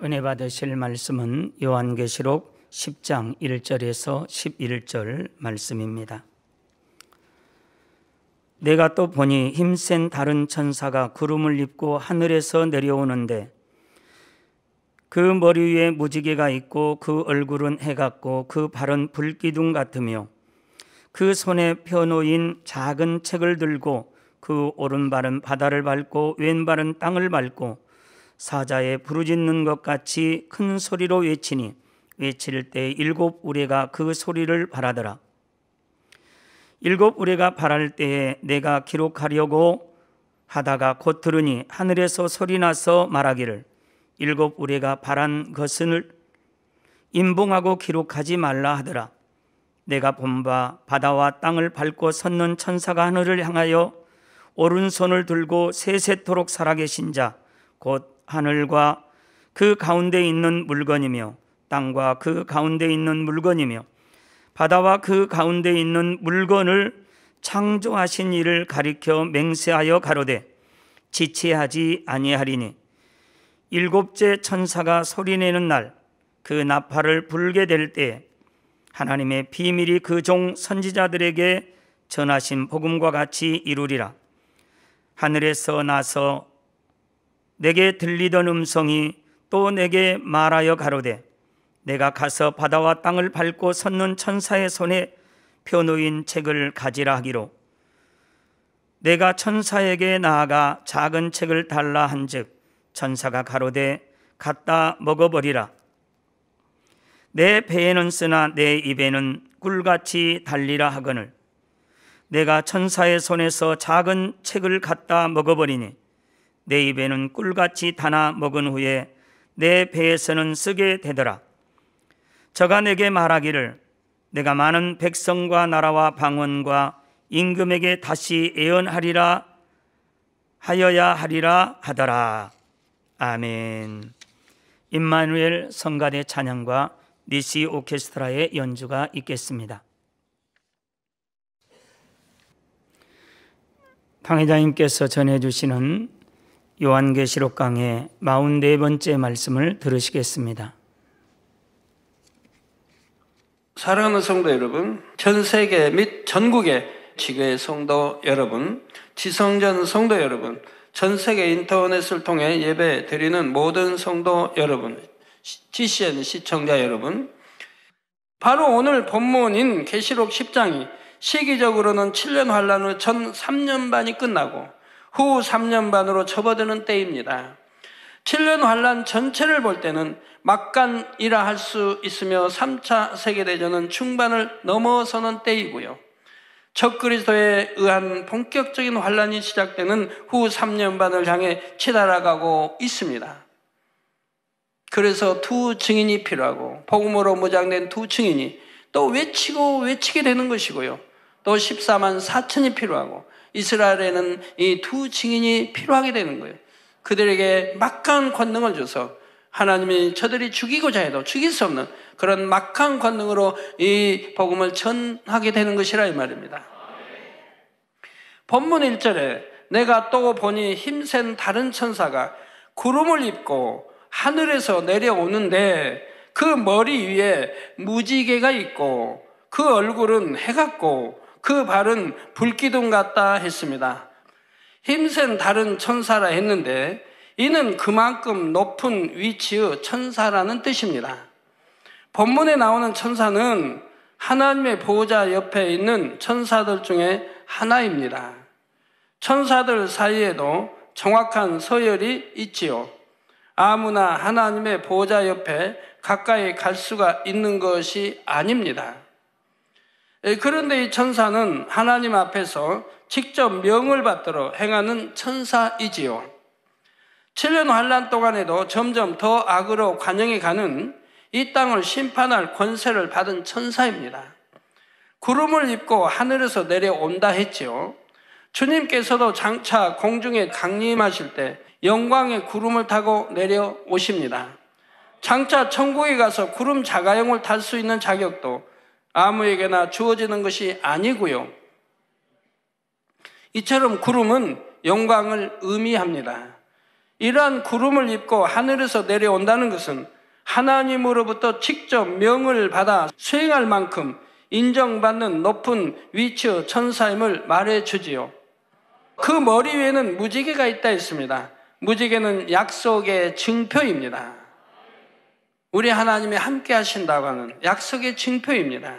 은혜 받으실 말씀은 요한계시록 10장 1절에서 11절 말씀입니다. 내가 또 보니 힘센 다른 천사가 구름을 입고 하늘에서 내려오는데 그 머리 위에 무지개가 있고 그 얼굴은 해 같고 그 발은 불기둥 같으며 그 손에 펴놓인 작은 책을 들고 그 오른발은 바다를 밟고 왼발은 땅을 밟고 사자에 부르짖는 것 같이 큰 소리로 외치니 외칠 때 7 우레가 그 소리를 발하더라. 7 우레가 발할 때에 내가 기록하려고 하다가 곧 들으니 하늘에서 소리나서 말하기를 7 우레가 발한 것을 임봉하고 기록하지 말라 하더라. 내가 본 바 바다와 땅을 밟고 섰는 천사가 하늘을 향하여 오른손을 들고 세세토록 살아계신 자 곧 하늘과 그 가운데 있는 물건이며 땅과 그 가운데 있는 물건이며 바다와 그 가운데 있는 물건을 창조하신 이를 가리켜 맹세하여 가로되 지체하지 아니하리니 7째 천사가 소리내는 날 그 나팔을 불게 될 때에 하나님의 비밀이 그 종 선지자들에게 전하신 복음과 같이 이루리라. 하늘에서 나서 내게 들리던 음성이 또 내게 말하여 가로되 내가 가서 바다와 땅을 밟고 섰는 천사의 손에 펴놓인 책을 가지라 하기로 내가 천사에게 나아가 작은 책을 달라 한즉 천사가 가로되 갖다 먹어버리라. 내 배에는 쓰나 내 입에는 꿀같이 달리라 하거늘 내가 천사의 손에서 작은 책을 갖다 먹어버리니 내 입에는 꿀같이 다나 먹은 후에 내 배에서는 쓰게 되더라. 저가 내게 말하기를 내가 많은 백성과 나라와 방언과 임금에게 다시 예언하리라 하여야 하리라 하더라. 아멘. 임마누엘 성가대 찬양과 니시 오케스트라의 연주가 있겠습니다. 강회장님께서 전해주시는 요한계시록 강의 44번째 말씀을 들으시겠습니다. 사랑하는 성도 여러분, 전 세계 및 전국의 지교회 성도 여러분, 지성전 성도 여러분, 전 세계 인터넷을 통해 예배 드리는 모든 성도 여러분, GCN 시청자 여러분, 바로 오늘 본문인 계시록 10장이 시기적으로는 7년 환란 후 전 3년 반이 끝나고 후 3년 반으로 접어드는 때입니다. 7년 환란 전체를 볼 때는 막간이라 할 수 있으며 3차 세계대전은 중반을 넘어서는 때이고요. 적그리스도에 의한 본격적인 환란이 시작되는 후 3년 반을 향해 치달아가고 있습니다. 그래서 두 증인이 필요하고 복음으로 무장된 두 증인이 또 외치게 되는 것이고요. 또 14만 4천이 필요하고 이스라엘에는 이 두 증인이 필요하게 되는 거예요. 그들에게 막강한 권능을 줘서 하나님이 저들이 죽이고자 해도 죽일 수 없는 그런 막강한 권능으로 이 복음을 전하게 되는 것이라 이 말입니다. 본문 1절에 내가 또 보니 힘센 다른 천사가 구름을 입고 하늘에서 내려오는데 그 머리 위에 무지개가 있고 그 얼굴은 해 같고 그 발은 불기둥 같다 했습니다. 힘센 다른 천사라 했는데 이는 그만큼 높은 위치의 천사라는 뜻입니다. 본문에 나오는 천사는 하나님의 보호자 옆에 있는 천사들 중에 하나입니다. 천사들 사이에도 정확한 서열이 있지요. 아무나 하나님의 보호자 옆에 가까이 갈 수가 있는 것이 아닙니다. 그런데 이 천사는 하나님 앞에서 직접 명을 받들어 행하는 천사이지요. 7년 환란 동안에도 점점 더 악으로 관영해 가는 이 땅을 심판할 권세를 받은 천사입니다. 구름을 입고 하늘에서 내려온다 했지요. 주님께서도 장차 공중에 강림하실 때 영광의 구름을 타고 내려오십니다. 장차 천국에 가서 구름 자가용을 탈 수 있는 자격도 아무에게나 주어지는 것이 아니고요. 이처럼 구름은 영광을 의미합니다. 이러한 구름을 입고 하늘에서 내려온다는 것은 하나님으로부터 직접 명을 받아 수행할 만큼 인정받는 높은 위치의 천사임을 말해주지요. 그 머리 위에는 무지개가 있다 했습니다. 무지개는 약속의 증표입니다. 우리 하나님이 함께 하신다고 하는 약속의 증표입니다.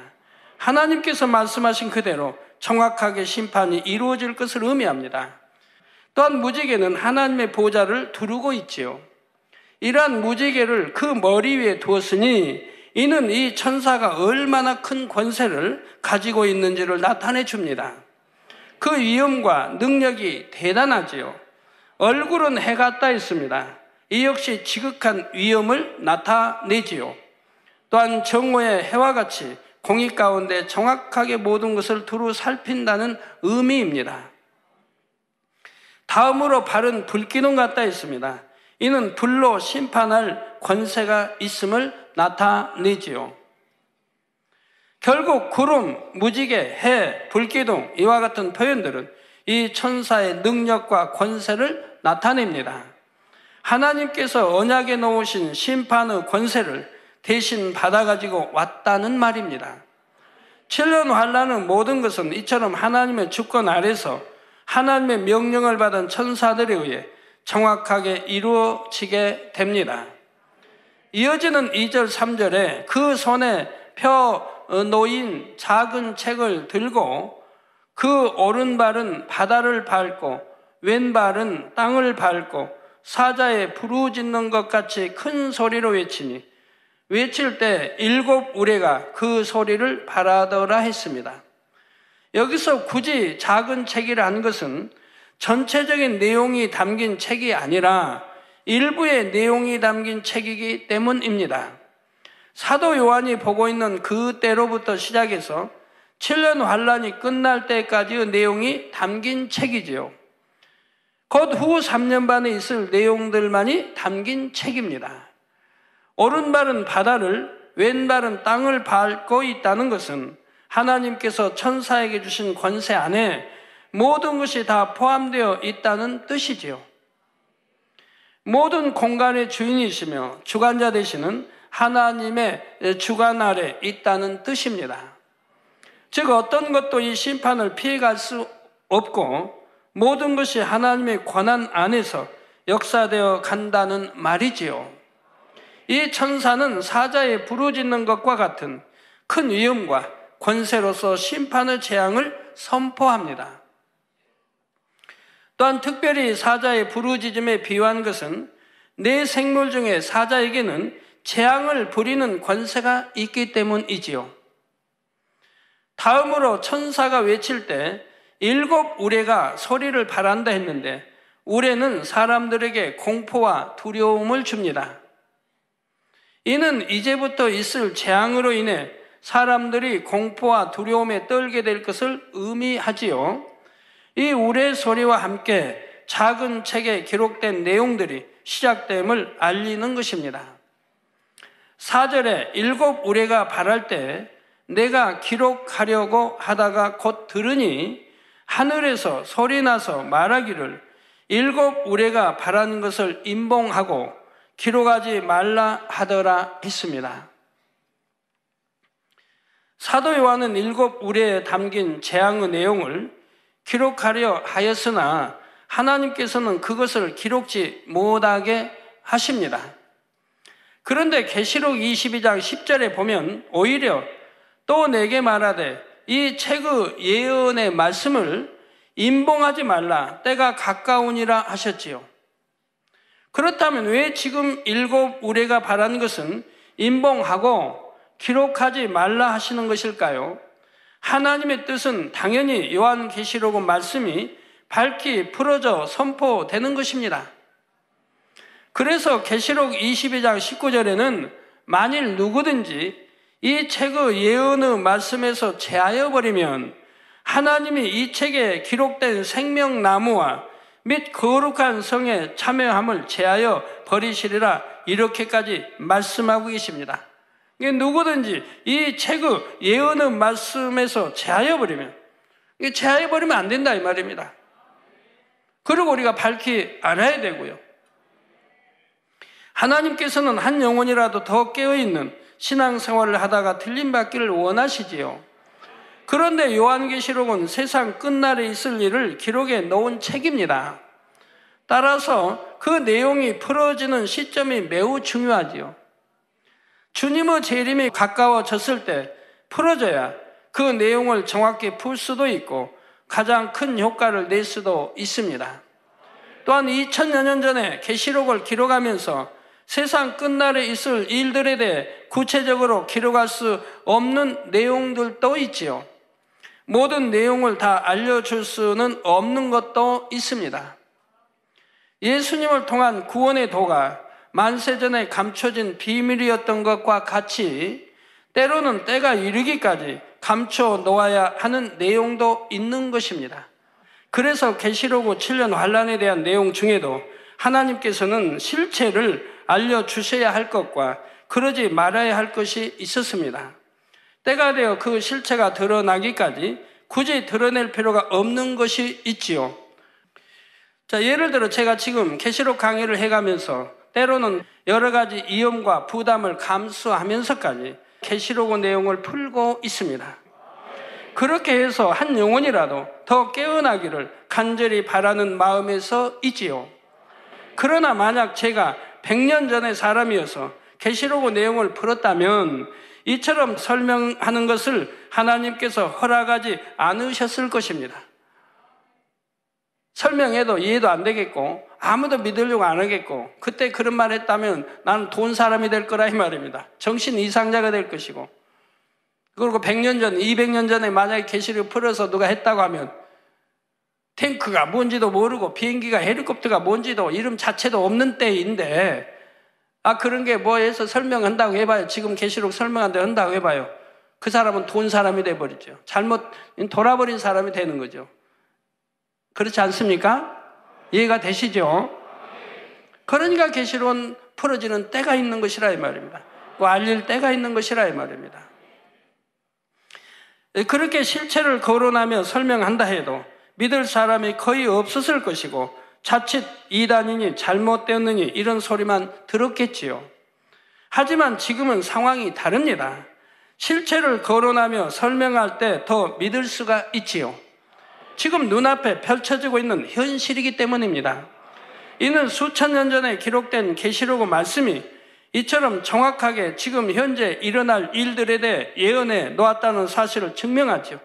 하나님께서 말씀하신 그대로 정확하게 심판이 이루어질 것을 의미합니다. 또한 무지개는 하나님의 보좌를 두르고 있지요. 이러한 무지개를 그 머리 위에 두었으니 이는 이 천사가 얼마나 큰 권세를 가지고 있는지를 나타내 줍니다. 그 위엄과 능력이 대단하지요. 얼굴은 해 같다 했습니다. 이 역시 지극한 위엄을 나타내지요. 또한 정오의 해와 같이 공의 가운데 정확하게 모든 것을 두루 살핀다는 의미입니다. 다음으로 발은 불기둥 같다 했습니다. 이는 불로 심판할 권세가 있음을 나타내지요. 결국 구름, 무지개, 해, 불기둥 이와 같은 표현들은 이 천사의 능력과 권세를 나타냅니다. 하나님께서 언약에 놓으신 심판의 권세를 대신 받아가지고 왔다는 말입니다. 7년 환란의 모든 것은 이처럼 하나님의 주권 아래서 하나님의 명령을 받은 천사들에 의해 정확하게 이루어지게 됩니다. 이어지는 2절, 3절에 그 손에 펴 놓인 작은 책을 들고 그 오른발은 바다를 밟고 왼발은 땅을 밟고 사자에 부르짖는 것 같이 큰 소리로 외치니 외칠 때 7 우레가 그 소리를 바라더라 했습니다. 여기서 굳이 작은 책이라는 것은 전체적인 내용이 담긴 책이 아니라 일부의 내용이 담긴 책이기 때문입니다. 사도 요한이 보고 있는 그때로부터 시작해서 7년 환란이 끝날 때까지의 내용이 담긴 책이지요. 곧 후 3년 반에 있을 내용들만이 담긴 책입니다. 오른발은 바다를, 왼발은 땅을 밟고 있다는 것은 하나님께서 천사에게 주신 권세 안에 모든 것이 다 포함되어 있다는 뜻이지요. 모든 공간의 주인이시며 주관자 되시는 하나님의 주관 아래 있다는 뜻입니다. 즉 어떤 것도 이 심판을 피해갈 수 없고 모든 것이 하나님의 권한 안에서 역사되어 간다는 말이지요. 이 천사는 사자에 부르짖는 것과 같은 큰 위엄과 권세로서 심판의 재앙을 선포합니다. 또한 특별히 사자의 부르짖음에 비유한 것은 네 생물 중에 사자에게는 재앙을 부리는 권세가 있기 때문이지요. 다음으로 천사가 외칠 때 7 우레가 소리를 바란다 했는데 우레는 사람들에게 공포와 두려움을 줍니다. 이는 이제부터 있을 재앙으로 인해 사람들이 공포와 두려움에 떨게 될 것을 의미하지요. 이 우레 소리와 함께 작은 책에 기록된 내용들이 시작됨을 알리는 것입니다. 4절에 7 우레가 발할 때 내가 기록하려고 하다가 곧 들으니 하늘에서 소리나서 말하기를 7 우레가 발한 것을 임봉하고 기록하지 말라 하더라 했습니다. 사도 요한은 7 우레에 담긴 재앙의 내용을 기록하려 하였으나 하나님께서는 그것을 기록지 못하게 하십니다. 그런데 계시록 22장 10절에 보면 오히려 또 내게 말하되 이 책의 예언의 말씀을 임봉하지 말라 때가 가까우니라 하셨지요. 그렇다면 왜 지금 7 우레가 발한 것은 임봉하고 기록하지 말라 하시는 것일까요? 하나님의 뜻은 당연히 요한계시록의 말씀이 밝히 풀어져 선포되는 것입니다. 그래서 계시록 22장 19절에는 만일 누구든지 이 책의 예언의 말씀에서 제하여 버리면 하나님이 이 책에 기록된 생명나무와 및 거룩한 성에 참여함을 제하여 버리시리라 이렇게까지 말씀하고 계십니다. 누구든지 이 책의 예언의 말씀에서 제하여 버리면 안 된다 이 말입니다. 그리고 우리가 밝히 알아야 되고요. 하나님께서는 한 영혼이라도 더 깨어있는 신앙생활을 하다가 틀림받기를 원하시지요. 그런데 요한계시록은 세상 끝날에 있을 일을 기록해 놓은 책입니다. 따라서 그 내용이 풀어지는 시점이 매우 중요하지요. 주님의 재림이 가까워졌을 때 풀어져야 그 내용을 정확히 풀 수도 있고 가장 큰 효과를 낼 수도 있습니다. 또한 2000여 년 전에 계시록을 기록하면서 세상 끝날에 있을 일들에 대해 구체적으로 기록할 수 없는 내용들도 있지요. 모든 내용을 다 알려줄 수는 없는 것도 있습니다. 예수님을 통한 구원의 도가 만세전에 감춰진 비밀이었던 것과 같이 때로는 때가 이르기까지 감춰 놓아야 하는 내용도 있는 것입니다. 그래서 계시록 후 7년 환란에 대한 내용 중에도 하나님께서는 실체를 알려주셔야 할 것과 그러지 말아야 할 것이 있었습니다. 때가 되어 그 실체가 드러나기까지 굳이 드러낼 필요가 없는 것이 있지요. 자, 예를 들어 제가 지금 계시록 강의를 해가면서 때로는 여러 가지 위험과 부담을 감수하면서까지 계시록 내용을 풀고 있습니다. 그렇게 해서 한 영혼이라도 더 깨어나기를 간절히 바라는 마음에서 있지요. 그러나 만약 제가 100년 전의 사람이어서 계시록 내용을 풀었다면 이처럼 설명하는 것을 하나님께서 허락하지 않으셨을 것입니다. 설명해도 이해도 안 되겠고 아무도 믿으려고 안 하겠고 그때 그런 말 했다면 나는 돈 사람이 될 거라 이 말입니다. 정신 이상자가 될 것이고 그리고 100년 전, 200년 전에 만약에 계시를 풀어서 누가 했다고 하면 탱크가 뭔지도 모르고 비행기가 헬리콥터가 뭔지도 이름 자체도 없는 때인데 그런 게 뭐 해서 설명한다고 해봐요. 지금 계시록 설명한다고 해봐요. 그 사람은 돈 사람이 돼버리죠. 잘못 돌아버린 사람이 되는 거죠. 그렇지 않습니까? 이해가 되시죠? 그러니까 계시록은 풀어지는 때가 있는 것이라 이 말입니다. 또 알릴 때가 있는 것이라 이 말입니다. 그렇게 실체를 거론하며 설명한다 해도 믿을 사람이 거의 없었을 것이고 자칫 이단이니 잘못되었느니 이런 소리만 들었겠지요. 하지만 지금은 상황이 다릅니다. 실체를 거론하며 설명할 때 더 믿을 수가 있지요. 지금 눈앞에 펼쳐지고 있는 현실이기 때문입니다. 이는 수천 년 전에 기록된 계시록 말씀이 이처럼 정확하게 지금 현재 일어날 일들에 대해 예언해 놓았다는 사실을 증명하죠.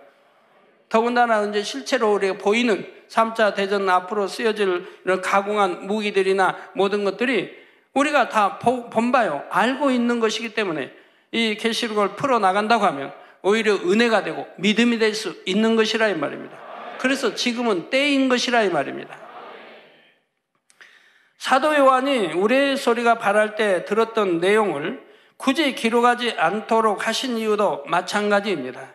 더군다나 이제 실제로 우리가 보이는 3차 대전 앞으로 쓰여질 이런 가공한 무기들이나 모든 것들이 우리가 다 본바요. 알고 있는 것이기 때문에 이 계시록을 풀어나간다고 하면 오히려 은혜가 되고 믿음이 될 수 있는 것이라 이 말입니다. 그래서 지금은 때인 것이라 이 말입니다. 사도 요한이 우레의 소리가 발할 때 들었던 내용을 굳이 기록하지 않도록 하신 이유도 마찬가지입니다.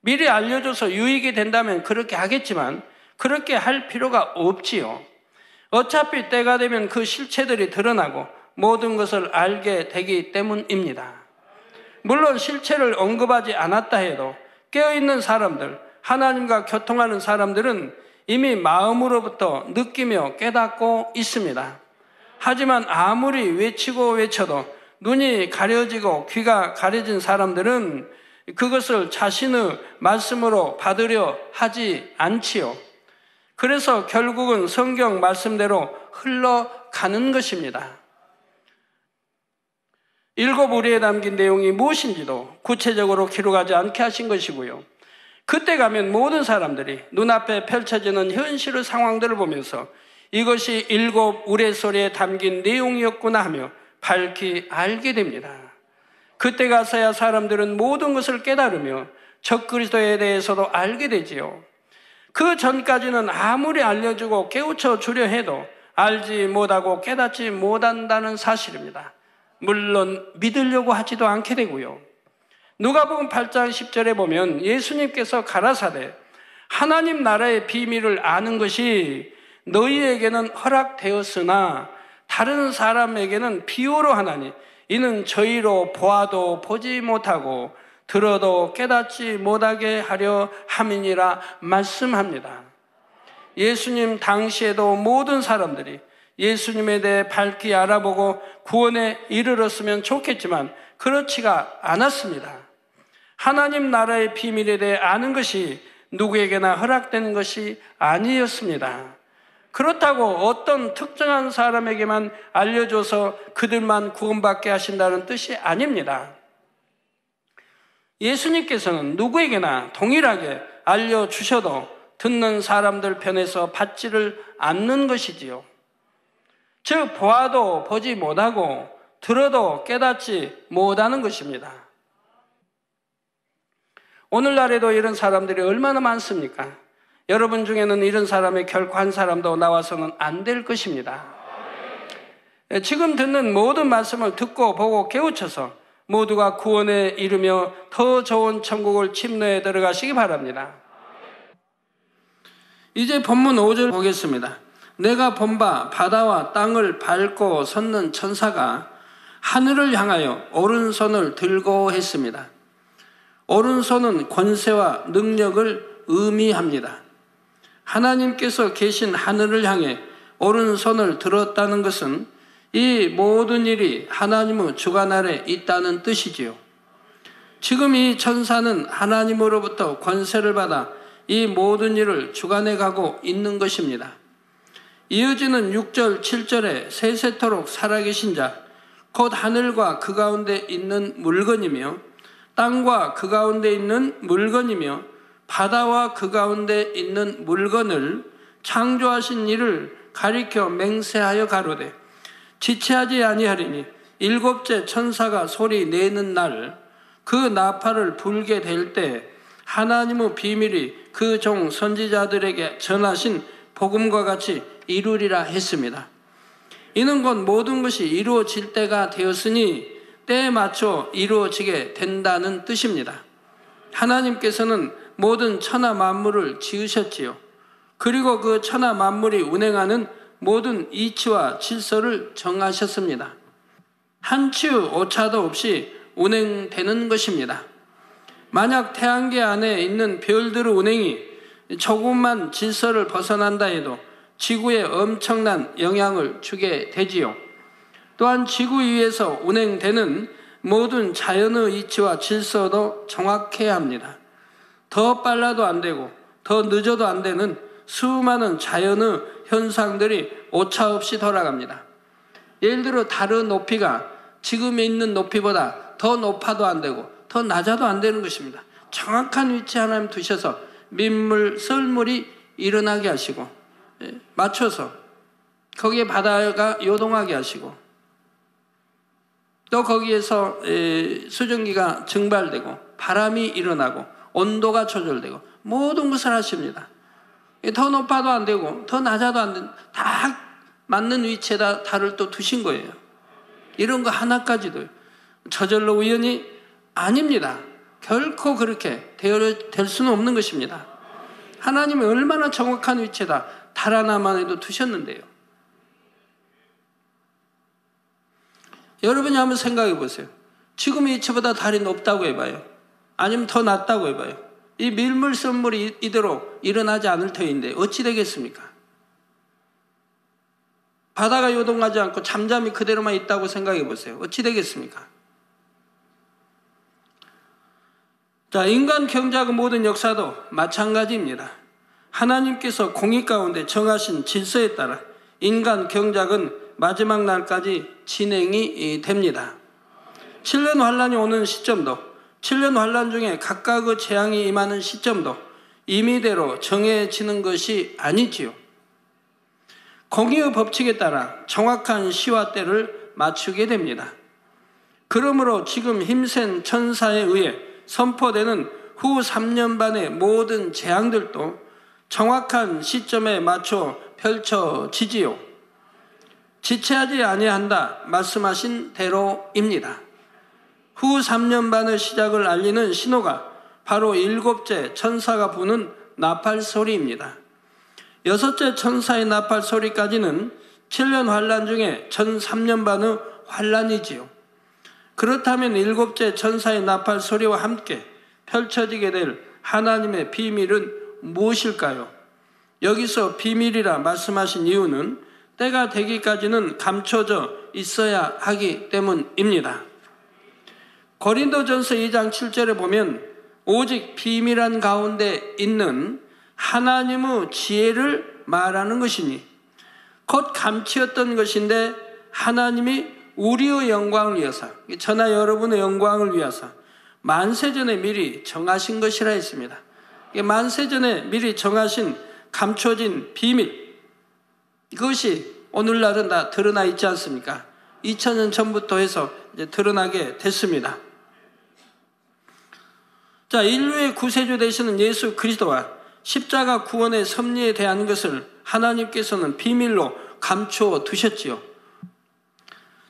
미리 알려줘서 유익이 된다면 그렇게 하겠지만 그렇게 할 필요가 없지요. 어차피 때가 되면 그 실체들이 드러나고 모든 것을 알게 되기 때문입니다. 물론 실체를 언급하지 않았다 해도 깨어있는 사람들, 하나님과 교통하는 사람들은 이미 마음으로부터 느끼며 깨닫고 있습니다. 하지만 아무리 외치고 외쳐도 눈이 가려지고 귀가 가려진 사람들은 그것을 자신의 말씀으로 받으려 하지 않지요. 그래서 결국은 성경 말씀대로 흘러가는 것입니다. 7 우리에 담긴 내용이 무엇인지도 구체적으로 기록하지 않게 하신 것이고요. 그때 가면 모든 사람들이 눈앞에 펼쳐지는 현실의 상황들을 보면서 이것이 7 우레소리에 담긴 내용이었구나 하며 밝히 알게 됩니다. 그때 가서야 사람들은 모든 것을 깨달으며 적그리스도에 대해서도 알게 되지요. 그 전까지는 아무리 알려주고 깨우쳐 주려 해도 알지 못하고 깨닫지 못한다는 사실입니다. 물론 믿으려고 하지도 않게 되고요. 누가복음 8장 10절에 보면 예수님께서 가라사대 하나님 나라의 비밀을 아는 것이 너희에게는 허락되었으나 다른 사람에게는 비유로 하나니 이는 저희로 보아도 보지 못하고 들어도 깨닫지 못하게 하려 함이니라 말씀합니다. 예수님 당시에도 모든 사람들이 예수님에 대해 밝히 알아보고 구원에 이르렀으면 좋겠지만 그렇지가 않았습니다. 하나님 나라의 비밀에 대해 아는 것이 누구에게나 허락된 것이 아니었습니다. 그렇다고 어떤 특정한 사람에게만 알려줘서 그들만 구원받게 하신다는 뜻이 아닙니다. 예수님께서는 누구에게나 동일하게 알려주셔도 듣는 사람들 편에서 받지를 않는 것이지요. 즉 보아도 보지 못하고 들어도 깨닫지 못하는 것입니다. 오늘날에도 이런 사람들이 얼마나 많습니까? 여러분 중에는 이런 사람이 결코 한 사람도 나와서는 안 될 것입니다. 지금 듣는 모든 말씀을 듣고 보고 깨우쳐서 모두가 구원에 이르며 더 좋은 천국을 침노에 들어가시기 바랍니다. 이제 본문 5절 보겠습니다. 내가 본 바 바다와 땅을 밟고 섰는 천사가 하늘을 향하여 오른손을 들고 했습니다. 오른손은 권세와 능력을 의미합니다. 하나님께서 계신 하늘을 향해 오른손을 들었다는 것은 이 모든 일이 하나님의 주관 아래 있다는 뜻이지요. 지금 이 천사는 하나님으로부터 권세를 받아 이 모든 일을 주관해 가고 있는 것입니다. 이어지는 6절, 7절에 세세토록 살아계신 자, 곧 하늘과 그 가운데 있는 물건이며 땅과 그 가운데 있는 물건이며 바다와 그 가운데 있는 물건을 창조하신 이를 가리켜 맹세하여 가로되 지체하지 아니하리니 일곱째 천사가 소리 내는 날 그 나팔을 불게 될 때 하나님의 비밀이 그 종 선지자들에게 전하신 복음과 같이 이루리라 했습니다. 이는 곧 모든 것이 이루어질 때가 되었으니 때에 맞춰 이루어지게 된다는 뜻입니다. 하나님께서는 모든 천하 만물을 지으셨지요. 그리고 그 천하 만물이 운행하는 모든 이치와 질서를 정하셨습니다. 한치의 오차도 없이 운행되는 것입니다. 만약 태양계 안에 있는 별들의 운행이 조금만 질서를 벗어난다 해도 지구에 엄청난 영향을 주게 되지요. 또한 지구 위에서 운행되는 모든 자연의 이치와 질서도 정확해야 합니다. 더 빨라도 안 되고 더 늦어도 안 되는 수많은 자연의 현상들이 오차 없이 돌아갑니다. 예를 들어 달의 높이가 지금에 있는 높이보다 더 높아도 안 되고 더 낮아도 안 되는 것입니다. 정확한 위치에 하나님 두셔서 민물, 썰물이 일어나게 하시고 맞춰서 거기에 바다가 요동하게 하시고 또 거기에서 수증기가 증발되고 바람이 일어나고 온도가 조절되고 모든 것을 하십니다. 더 높아도 안 되고 더 낮아도 안 되는 다 맞는 위치에다 달을 또 두신 거예요. 이런 거 하나까지도 저절로 우연이 아닙니다. 결코 그렇게 될 수는 없는 것입니다. 하나님이 얼마나 정확한 위치에다 달 하나만 해도 두셨는데요. 여러분이 한번 생각해 보세요. 지금 위치보다 달이 높다고 해봐요. 아니면 더 낮다고 해봐요. 이 밀물 썰물이 이대로 일어나지 않을 터인데 어찌 되겠습니까? 바다가 요동하지 않고 잠잠히 그대로만 있다고 생각해 보세요. 어찌 되겠습니까? 자, 인간 경작의 모든 역사도 마찬가지입니다. 하나님께서 공의 가운데 정하신 질서에 따라 인간 경작은 마지막 날까지 진행이 됩니다. 7년 환란이 오는 시점도 7년 환란 중에 각각의 재앙이 임하는 시점도 임의대로 정해지는 것이 아니지요. 공의의 법칙에 따라 정확한 시와 때를 맞추게 됩니다. 그러므로 지금 힘센 천사에 의해 선포되는 후 3년 반의 모든 재앙들도 정확한 시점에 맞춰 펼쳐지지요. 지체하지 아니한다 말씀하신 대로입니다. 후 3년 반의 시작을 알리는 신호가 바로 7째 천사가 부는 나팔 소리입니다. 6째 천사의 나팔 소리까지는 7년 환란 중에 전 3년 반의 환란이지요. 그렇다면 7째 천사의 나팔 소리와 함께 펼쳐지게 될 하나님의 비밀은 무엇일까요? 여기서 비밀이라 말씀하신 이유는 때가 되기까지는 감춰져 있어야 하기 때문입니다. 고린도전서 2장 7절에 보면 오직 비밀한 가운데 있는 하나님의 지혜를 말하는 것이니 곧 감추었던 것인데 하나님이 우리의 영광을 위해서, 저나 여러분의 영광을 위해서 만세전에 미리 정하신 것이라 했습니다. 만세전에 미리 정하신 감춰진 비밀, 그것이 오늘날은 다 드러나 있지 않습니까? 2000년 전부터 해서 이제 드러나게 됐습니다. 자, 인류의 구세주 되시는 예수 그리스도와 십자가 구원의 섭리에 대한 것을 하나님께서는 비밀로 감추어 두셨지요.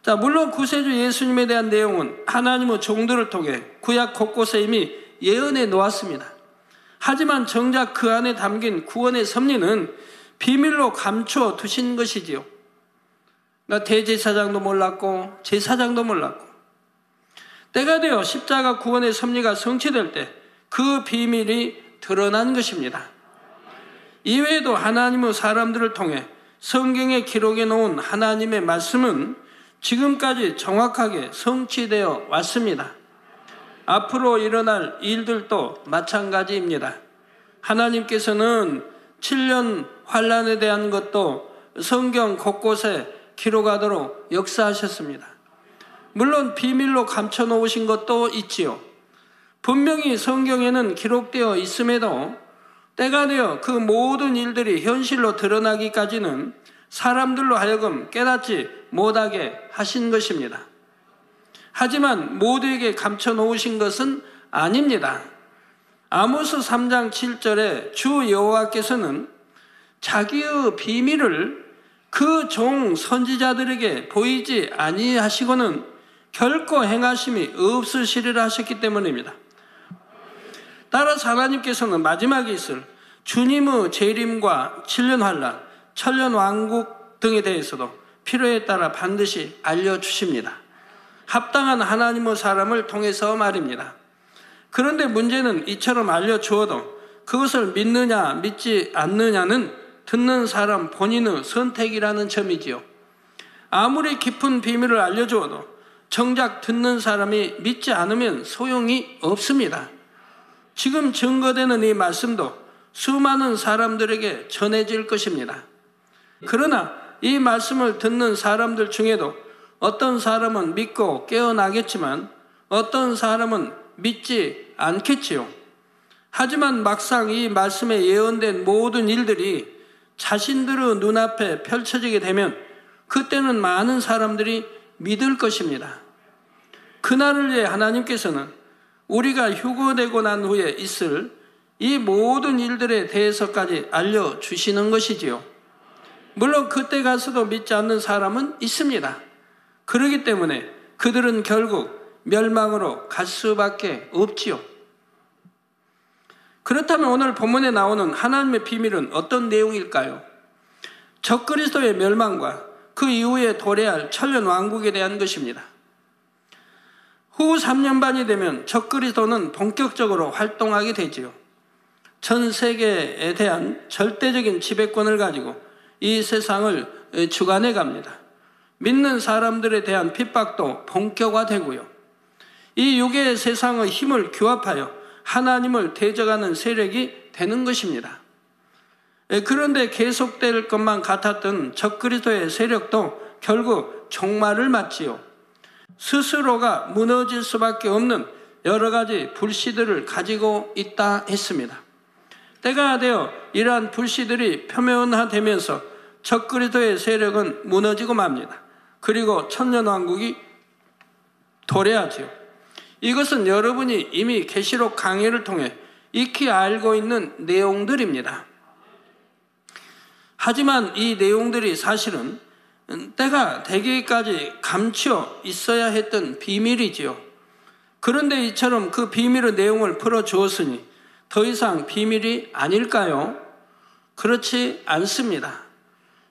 자, 물론 구세주 예수님에 대한 내용은 하나님의 종들을 통해 구약 곳곳에 이미 예언해 놓았습니다. 하지만 정작 그 안에 담긴 구원의 섭리는 비밀로 감추어 두신 것이지요. 대제사장도 몰랐고 제사장도 몰랐고, 때가 되어 십자가 구원의 섭리가 성취될 때 그 비밀이 드러난 것입니다. 이외에도 하나님의 사람들을 통해 성경에 기록해 놓은 하나님의 말씀은 지금까지 정확하게 성취되어 왔습니다. 앞으로 일어날 일들도 마찬가지입니다. 하나님께서는 7년 환란에 대한 것도 성경 곳곳에 기록하도록 역사하셨습니다. 물론 비밀로 감춰놓으신 것도 있지요. 분명히 성경에는 기록되어 있음에도 때가 되어 그 모든 일들이 현실로 드러나기까지는 사람들로 하여금 깨닫지 못하게 하신 것입니다. 하지만 모두에게 감춰놓으신 것은 아닙니다. 아모스 3장 7절에 주 여호와께서는 자기의 비밀을 그 종 선지자들에게 보이지 아니하시고는 결코 행하심이 없으시리라 하셨기 때문입니다. 따라서 하나님께서는 마지막에 있을 주님의 재림과 7년 환란, 천년 왕국 등에 대해서도 필요에 따라 반드시 알려주십니다. 합당한 하나님의 사람을 통해서 말입니다. 그런데 문제는 이처럼 알려주어도 그것을 믿느냐 믿지 않느냐는 듣는 사람 본인의 선택이라는 점이지요. 아무리 깊은 비밀을 알려주어도 정작 듣는 사람이 믿지 않으면 소용이 없습니다. 지금 증거되는 이 말씀도 수많은 사람들에게 전해질 것입니다. 그러나 이 말씀을 듣는 사람들 중에도 어떤 사람은 믿고 깨어나겠지만 어떤 사람은 믿지 않겠지요. 하지만 막상 이 말씀에 예언된 모든 일들이 자신들의 눈앞에 펼쳐지게 되면 그때는 많은 사람들이 믿을 것입니다. 그날을 위해 하나님께서는 우리가 휴거되고 난 후에 있을 이 모든 일들에 대해서까지 알려주시는 것이지요. 물론 그때 가서도 믿지 않는 사람은 있습니다. 그렇기 때문에 그들은 결국 멸망으로 갈 수밖에 없지요. 그렇다면 오늘 본문에 나오는 하나님의 비밀은 어떤 내용일까요? 적그리스도의 멸망과 그 이후에 도래할 천년 왕국에 대한 것입니다. 후 3년 반이 되면 적그리스도는 본격적으로 활동하게 되지요. 전 세계에 대한 절대적인 지배권을 가지고 이 세상을 주관해 갑니다. 믿는 사람들에 대한 핍박도 본격화되고요. 이 육의 세상의 힘을 규합하여 하나님을 대적하는 세력이 되는 것입니다. 그런데 계속될 것만 같았던 적그리스도의 세력도 결국 종말을 맞지요. 스스로가 무너질 수밖에 없는 여러 가지 불씨들을 가지고 있다 했습니다. 때가 되어 이러한 불씨들이 표면화되면서 적그리스도의 세력은 무너지고 맙니다. 그리고 천년왕국이 도래하지요. 이것은 여러분이 이미 계시록 강해를 통해 익히 알고 있는 내용들입니다. 하지만 이 내용들이 사실은 때가 되기까지 감추어 있어야 했던 비밀이지요. 그런데 이처럼 그 비밀의 내용을 풀어주었으니 더 이상 비밀이 아닐까요? 그렇지 않습니다.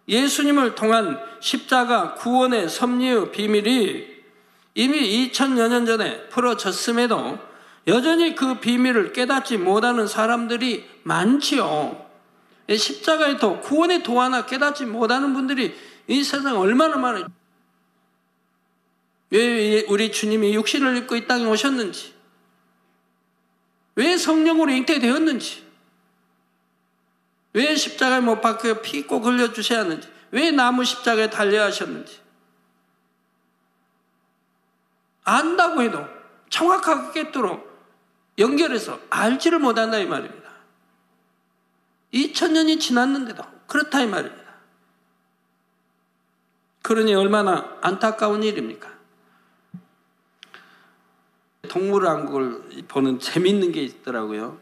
예수님을 통한 십자가 구원의 섭리의 비밀이 이미 2000여 년 전에 풀어졌음에도 여전히 그 비밀을 깨닫지 못하는 사람들이 많지요. 십자가의 도, 구원의 도 하나 깨닫지 못하는 분들이 이 세상 얼마나 많아요. 왜 우리 주님이 육신을 입고 이 땅에 오셨는지, 왜 성령으로 잉태되었는지, 왜 십자가에 못 박혀 피 꼭 흘려주셔야 하는지, 왜 나무 십자가에 달려야 하셨는지 안다고 해도 정확하게 꿰뚫어 연결해서 알지를 못한다 이 말입니다. 2000년이 지났는데도 그렇다 이 말입니다. 그러니 얼마나 안타까운 일입니까? 동물왕국을 보는 재밌는 게 있더라고요.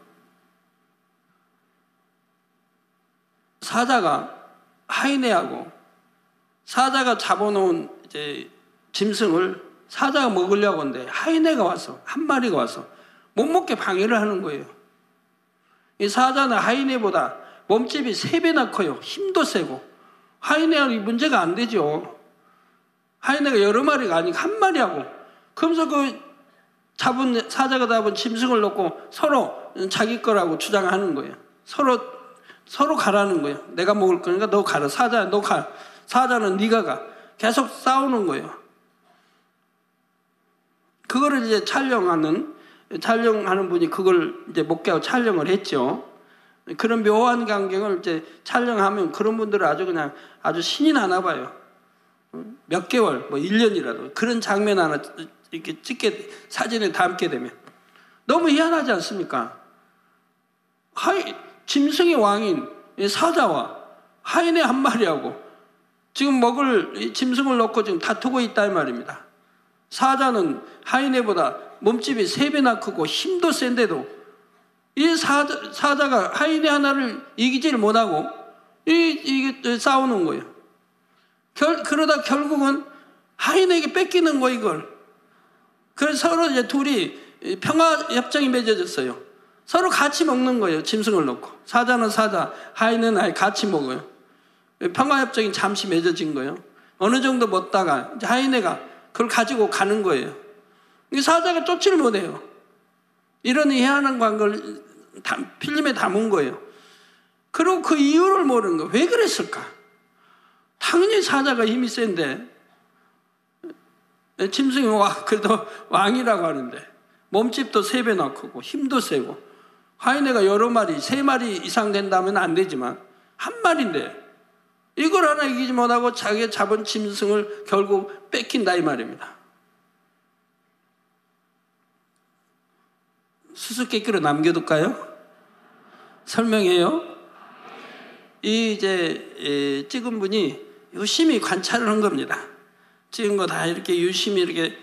사자가 하이네하고 사자가 잡아놓은 이제 짐승을 사자가 먹으려고 하는데 하이네가 와서 한 마리가 와서 못 먹게 방해를 하는 거예요. 이 사자는 하이네보다 몸집이 3배나 커요. 힘도 세고. 하이네하고 문제가 안 되죠. 하이네가 여러 마리가 아니고 한 마리하고. 그러면서 그 사자가 잡은 짐승을 놓고 서로 자기 거라고 주장하는 거예요. 서로 가라는 거예요. 내가 먹을 거니까 너 가라. 사자야 너 가. 사자는 네가 가. 계속 싸우는 거예요. 그거를 이제 촬영하는 분이 그걸 이제 목격하고 촬영을 했죠. 그런 묘한 광경을 이제 촬영하면 그런 분들은 아주 신이 나나 봐요. 몇 개월, 뭐 1년이라도 그런 장면 하나 이렇게 사진에 담게 되면 너무 희한하지 않습니까? 짐승의 왕인 사자와 하이네 한 마리하고 지금 먹을 짐승을 놓고 지금 다투고 있다 이 말입니다. 사자는 하이네보다 몸집이 3배나 크고 힘도 센데도 이 사자가 하이네 하나를 이기지를 못하고 이게 싸우는 거예요. 그러다 결국은 하이네에게 뺏기는 거 이걸. 그래서 서로 이제 둘이 평화협정이 맺어졌어요. 서로 같이 먹는 거예요. 짐승을 놓고. 사자는 사자, 하이네는 하이 같이 먹어요. 평화협정이 잠시 맺어진 거예요. 어느 정도 먹다가 이제 하이네가 그걸 가지고 가는 거예요. 사자가 쫓지를 못해요. 이런 희한한 광경을 필름에 담은 거예요. 그리고 그 이유를 모르는 거예요. 왜 그랬을까? 당연히 사자가 힘이 센데 짐승이 그래도 왕이라고 하는데 몸집도 3배나 크고 힘도 세고 하이네가 여러 마리 3마리 이상 된다면 안 되지만 한 마리인데 이걸 하나 이기지 못하고 자기가 잡은 짐승을 결국 뺏긴다 이 말입니다. 수수께끼로 남겨둘까요? 설명해요. 이제 찍은 분이 유심히 관찰을 한 겁니다. 찍은 거 다 이렇게 유심히 이렇게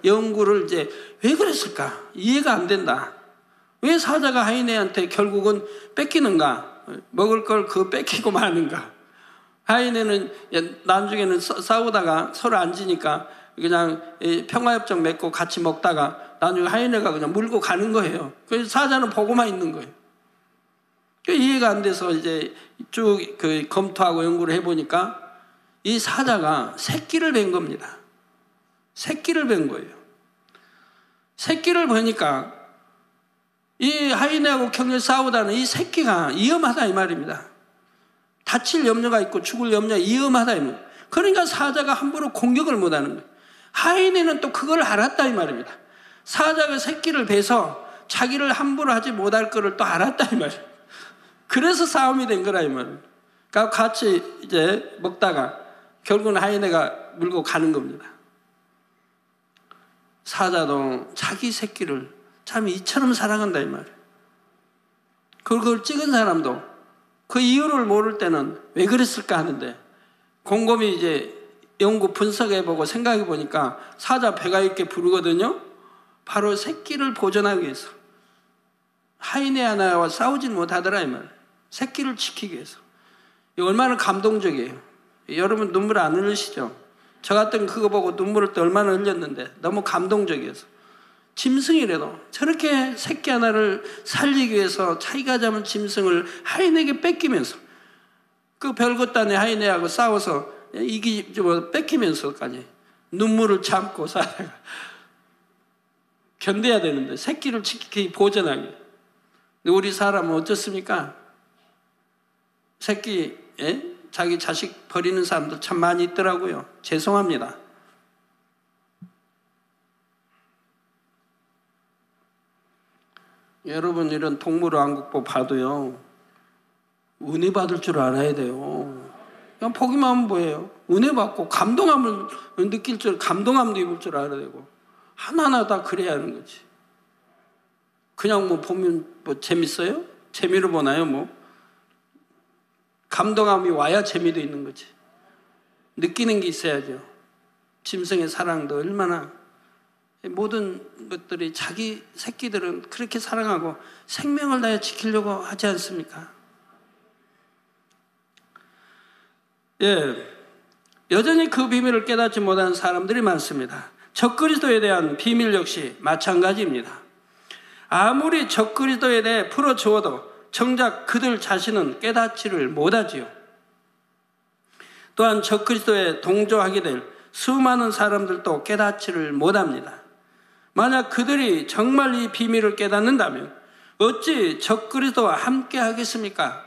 연구를 이제 왜 그랬을까? 이해가 안 된다. 왜 사자가 하이네한테 결국은 뺏기는가? 먹을 걸 그거 뺏기고 마는가? 하이네는 나중에는 싸우다가 서로 안 지니까 그냥 평화협정 맺고 같이 먹다가 나중에 하이네가 그냥 물고 가는 거예요. 그래서 사자는 보고만 있는 거예요. 이해가 안 돼서 이제 쭉 검토하고 연구를 해보니까 이 사자가 새끼를 뵌 겁니다. 새끼를 뵌 거예요. 새끼를 보니까 이 하이네하고 격렬 싸우다는 이 새끼가 위험하다 이 말입니다. 다칠 염려가 있고 죽을 염려가 위험하다 이 말입니다. 그러니까 사자가 함부로 공격을 못하는 거예요. 하이네는 또 그걸 알았다 이 말입니다. 사자가 새끼를 베서 자기를 함부로 하지 못할 거를 또 알았다 이 말이에요. 그래서 싸움이 된 거라 이 말이에요. 그러니까 같이 이제 먹다가 결국은 하이네가 물고 가는 겁니다. 사자도 자기 새끼를 참 이처럼 사랑한다 이 말이에요. 그걸 찍은 사람도 그 이유를 모를 때는 왜 그랬을까 하는데 곰곰이 이제 연구 분석해보고 생각해보니까 사자 배가 있게 부르거든요. 바로 새끼를 보존하기 위해서. 하이네 하나와 싸우진 못하더라 이 말이에요. 새끼를 지키기 위해서. 이거 얼마나 감동적이에요. 여러분 눈물 안 흘리시죠? 저 같은 그거 보고 눈물을 또 얼마나 흘렸는데 너무 감동적이어서. 짐승이라도 저렇게 새끼 하나를 살리기 위해서 자기가 잡은 짐승을 하이네에게 뺏기면서 그 별것도 아닌 하이네하고 싸워서 뺏기면서까지 눈물을 참고 살아가 견뎌야 되는데 새끼를 지키기 보존하기. 근데 우리 사람은 어떻습니까? 새끼 자기 자식 버리는 사람들 참 많이 있더라고요. 죄송합니다. 여러분, 이런 동물왕국보 봐도요, 은혜 받을 줄 알아야 돼요. 그냥 보기만 하면 뭐예요? 은혜 받고 감동함을 느낄 줄, 감동함도 입을 줄 알아야 되고, 하나하나 다 그래야 하는 거지. 그냥 뭐 보면 뭐 재밌어요? 재미로 보나요, 뭐? 감동함이 와야 재미도 있는 거지. 느끼는 게 있어야죠. 짐승의 사랑도 얼마나, 모든 것들이 자기 새끼들은 그렇게 사랑하고 생명을 다해 지키려고 하지 않습니까? 예, 여전히 그 비밀을 깨닫지 못하는 사람들이 많습니다. 적그리스도에 대한 비밀 역시 마찬가지입니다. 아무리 적그리스도에 대해 풀어주어도 정작 그들 자신은 깨닫지를 못하지요. 또한 적그리스도에 동조하게 될 수많은 사람들도 깨닫지를 못합니다. 만약 그들이 정말 이 비밀을 깨닫는다면 어찌 적그리스도와 함께 하겠습니까?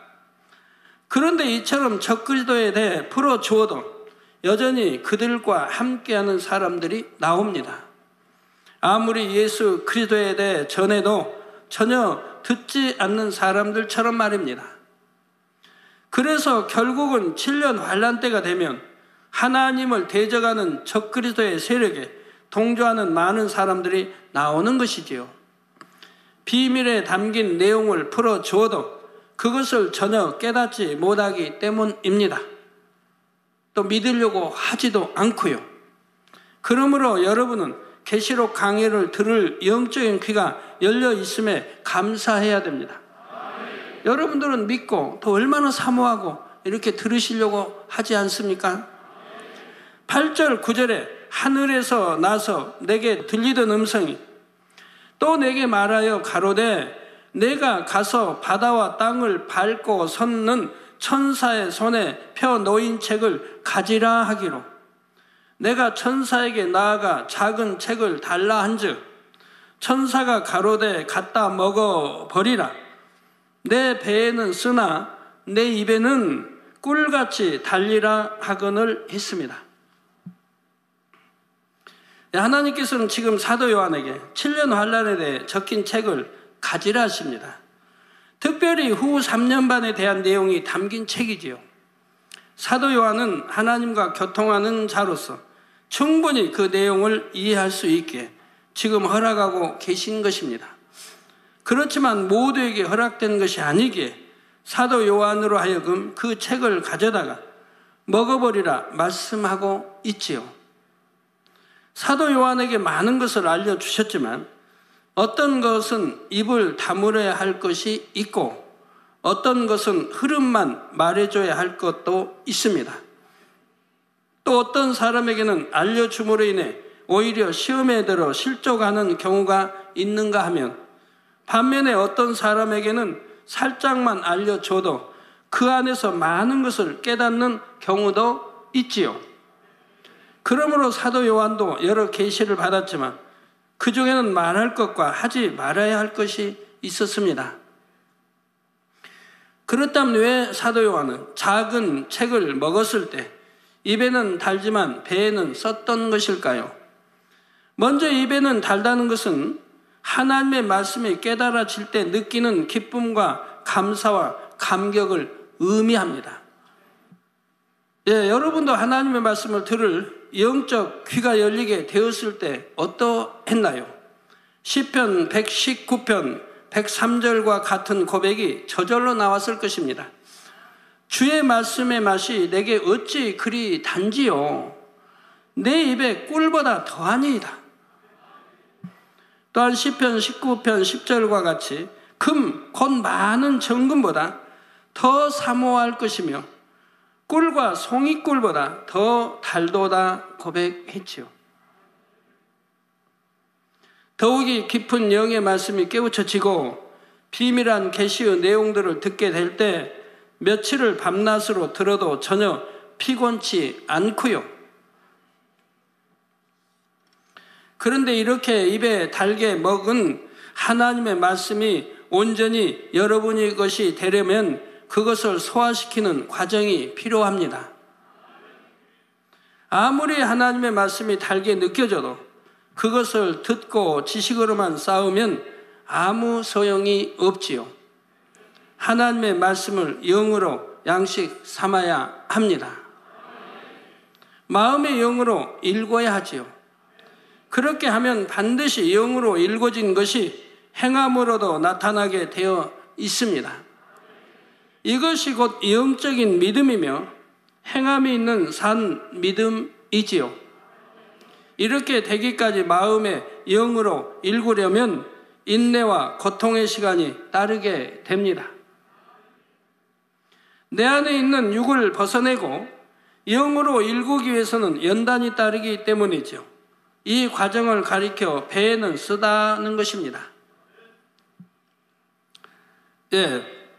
그런데 이처럼 적그리스도에 대해 풀어주어도 여전히 그들과 함께하는 사람들이 나옵니다. 아무리 예수 그리스도에 대해 전해도 전혀 듣지 않는 사람들처럼 말입니다. 그래서 결국은 7년 환란 때가 되면 하나님을 대적하는 적그리스도의 세력에 동조하는 많은 사람들이 나오는 것이지요. 비밀에 담긴 내용을 풀어주어도 그것을 전혀 깨닫지 못하기 때문입니다. 또 믿으려고 하지도 않고요. 그러므로 여러분은 계시록 강의를 들을 영적인 귀가 열려 있음에 감사해야 됩니다. 여러분들은 믿고 또 얼마나 사모하고 이렇게 들으시려고 하지 않습니까? 8절 9절에 하늘에서 나서 내게 들리던 음성이 또 내게 말하여 가로되 내가 가서 바다와 땅을 밟고 섰는 천사의 손에 펴 놓인 책을 가지라 하기로 내가 천사에게 나아가 작은 책을 달라 한즉 천사가 가로되 갖다 먹어버리라 내 배에는 쓰나 내 입에는 꿀같이 달리라 하거늘 했습니다. 하나님께서는 지금 사도 요한에게 7년 환란에 대해 적힌 책을 가지라 하십니다. 특별히 후 3년 반에 대한 내용이 담긴 책이지요. 사도 요한은 하나님과 교통하는 자로서 충분히 그 내용을 이해할 수 있게 지금 허락하고 계신 것입니다. 그렇지만 모두에게 허락된 것이 아니기에 사도 요한으로 하여금 그 책을 가져다가 먹어버리라 말씀하고 있지요. 사도 요한에게 많은 것을 알려주셨지만 어떤 것은 입을 다물어야 할 것이 있고 어떤 것은 흐름만 말해줘야 할 것도 있습니다. 또 어떤 사람에게는 알려줌으로 인해 오히려 시험에 들어 실족하는 경우가 있는가 하면 반면에 어떤 사람에게는 살짝만 알려줘도 그 안에서 많은 것을 깨닫는 경우도 있지요. 그러므로 사도 요한도 여러 계시를 받았지만 그 중에는 말할 것과 하지 말아야 할 것이 있었습니다. 그렇다면 왜 사도 요한은 작은 책을 먹었을 때 입에는 달지만 배에는 썼던 것일까요? 먼저 입에는 달다는 것은 하나님의 말씀이 깨달아질 때 느끼는 기쁨과 감사와 감격을 의미합니다. 예, 여러분도 하나님의 말씀을 들을 영적 귀가 열리게 되었을 때 어떠했나요? 시편 119편 103절과 같은 고백이 저절로 나왔을 것입니다. 주의 말씀의 맛이 내게 어찌 그리 단지요 내 입에 꿀보다 더하니이다. 또한 시편 19편 10절과 같이 금 곧 많은 정금보다 더 사모할 것이며 꿀과 송이꿀보다 더 달도다 고백했지요. 더욱이 깊은 영의 말씀이 깨우쳐지고 비밀한 계시의 내용들을 듣게 될 때 며칠을 밤낮으로 들어도 전혀 피곤치 않고요. 그런데 이렇게 입에 달게 먹은 하나님의 말씀이 온전히 여러분의 것이 되려면 그것을 소화시키는 과정이 필요합니다. 아무리 하나님의 말씀이 달게 느껴져도 그것을 듣고 지식으로만 싸우면 아무 소용이 없지요. 하나님의 말씀을 영으로 양식 삼아야 합니다. 마음의 영으로 읽어야 하지요. 그렇게 하면 반드시 영으로 읽어진 것이 행함으로도 나타나게 되어 있습니다. 이것이 곧 영적인 믿음이며 행함이 있는 산 믿음이지요. 이렇게 되기까지 마음의 영으로 읽으려면 인내와 고통의 시간이 따르게 됩니다. 내 안에 있는 육을 벗어내고 영으로 읽기 위해서는 연단이 따르기 때문이죠. 이 과정을 가리켜 배에는 쓰다는 것입니다.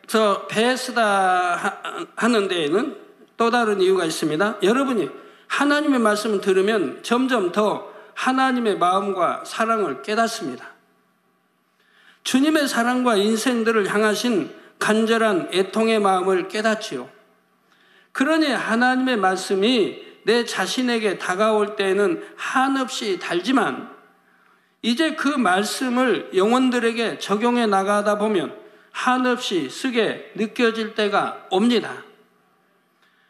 저 배 쓰다 하는 데에는 또 다른 이유가 있습니다. 여러분이 하나님의 말씀을 들으면 점점 더 하나님의 마음과 사랑을 깨닫습니다. 주님의 사랑과 인생들을 향하신 간절한 애통의 마음을 깨닫지요. 그러니 하나님의 말씀이 내 자신에게 다가올 때에는 한없이 달지만 이제 그 말씀을 영혼들에게 적용해 나가다 보면 한없이 쓰게 느껴질 때가 옵니다.